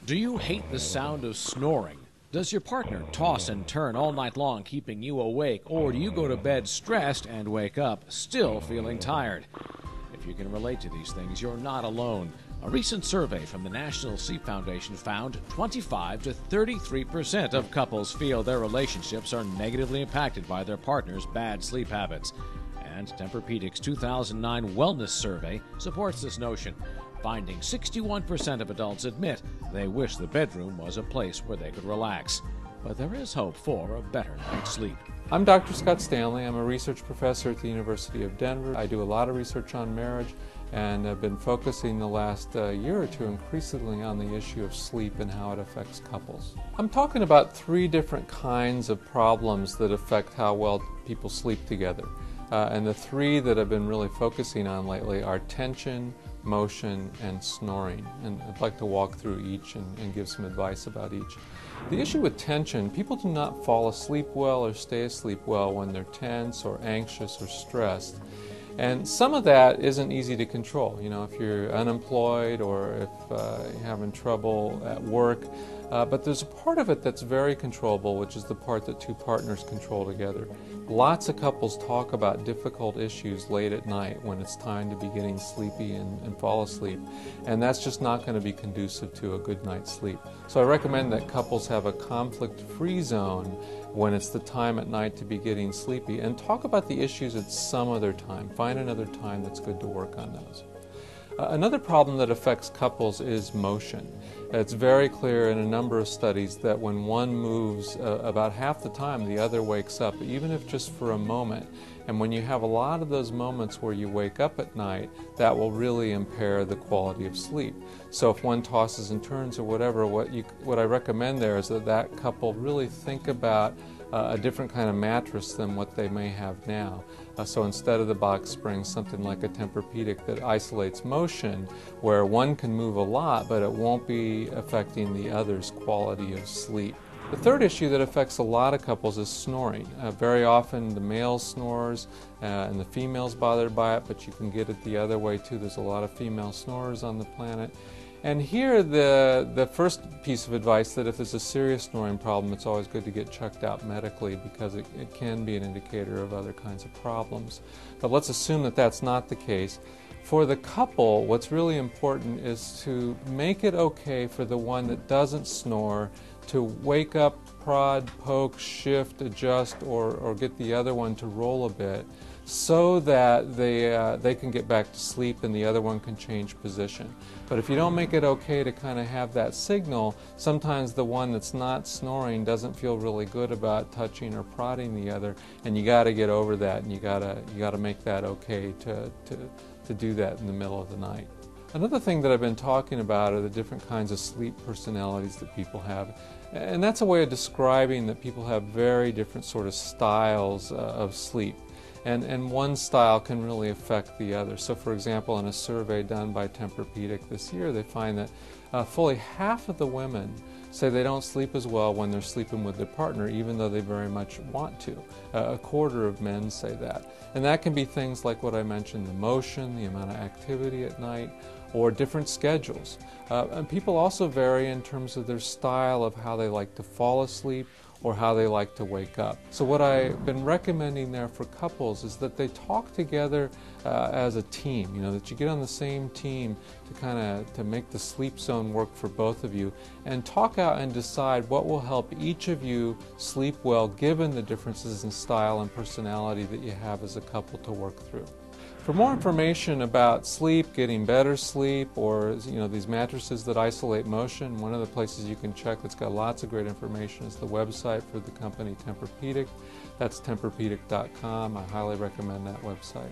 Do you hate the sound of snoring? Does your partner toss and turn all night long keeping you awake, or do you go to bed stressed and wake up still feeling tired? If you can relate to these things, you're not alone. A recent survey from the National Sleep Foundation found 25 to 33% of couples feel their relationships are negatively impacted by their partner's bad sleep habits. And Tempur-Pedics' 2009 Wellness Survey supports this notion, finding 61% of adults admit they wish the bedroom was a place where they could relax. But there is hope for a better night's sleep. I'm Dr. Scott Stanley. I'm a research professor at the University of Denver. I do a lot of research on marriage, and have been focusing the last year or two increasingly on the issue of sleep and how it affects couples. I'm talking about three different kinds of problems that affect how well people sleep together. And the three that I've been really focusing on lately are tension, motion, and snoring. And I'd like to walk through each and give some advice about each. The issue with tension, people do not fall asleep well or stay asleep well when they're tense or anxious or stressed. And some of that isn't easy to control. You know, if you're unemployed or if you're having trouble at work. But there's a part of it that's very controllable, which is the part that two partners control together. Lots of couples talk about difficult issues late at night when it's time to be getting sleepy and fall asleep. And that's just not going to be conducive to a good night's sleep. So I recommend that couples have a conflict-free zone when it's the time at night to be getting sleepy, and talk about the issues at some other time. Find another time that's good to work on those. Another problem that affects couples is motion. It's very clear in a number of studies that when one moves, about half the time the other wakes up, even if just for a moment. And when you have a lot of those moments where you wake up at night, that will really impair the quality of sleep. So if one tosses and turns or whatever, what I recommend there is that couple really think about a different kind of mattress than what they may have now. So instead of the box spring, something like a Tempur-Pedic that isolates motion, where one can move a lot, but it won't be affecting the other's quality of sleep. The third issue that affects a lot of couples is snoring. Very often the male snores and the female's bothered by it, but you can get it the other way too. There's a lot of female snorers on the planet. And here the first piece of advice, that if there's a serious snoring problem, it's always good to get checked out medically, because it can be an indicator of other kinds of problems. But let's assume that that's not the case. For the couple, what's really important is to make it okay for the one that doesn't snore to wake up, prod, poke, shift, adjust, or get the other one to roll a bit, so that they can get back to sleep and the other one can change position. But if you don't make it okay to kind of have that signal, sometimes the one that's not snoring doesn't feel really good about touching or prodding the other, and you got to get over that, and you got to make that okay to do that in the middle of the night. Another thing that I've been talking about are the different kinds of sleep personalities that people have. And that's a way of describing that people have very different sort of styles of sleep. And one style can really affect the other. So for example, in a survey done by Tempur-Pedic this year, they find that fully half of the women say they don't sleep as well when they're sleeping with their partner, even though they very much want to. A quarter of men say that. And that can be things like what I mentioned, the motion, the amount of activity at night, or different schedules. And people also vary in terms of their style of how they like to fall asleep or how they like to wake up. So what I've been recommending there for couples is that they talk together as a team, you know, that you get on the same team to make the sleep zone work for both of you, and talk out and decide what will help each of you sleep well given the differences in style and personality that you have as a couple to work through. For more information about sleep, getting better sleep, or these mattresses that isolate motion, one of the places you can check that's got lots of great information is the website for the company Tempur-Pedic. That's Tempur-Pedic.com. I highly recommend that website.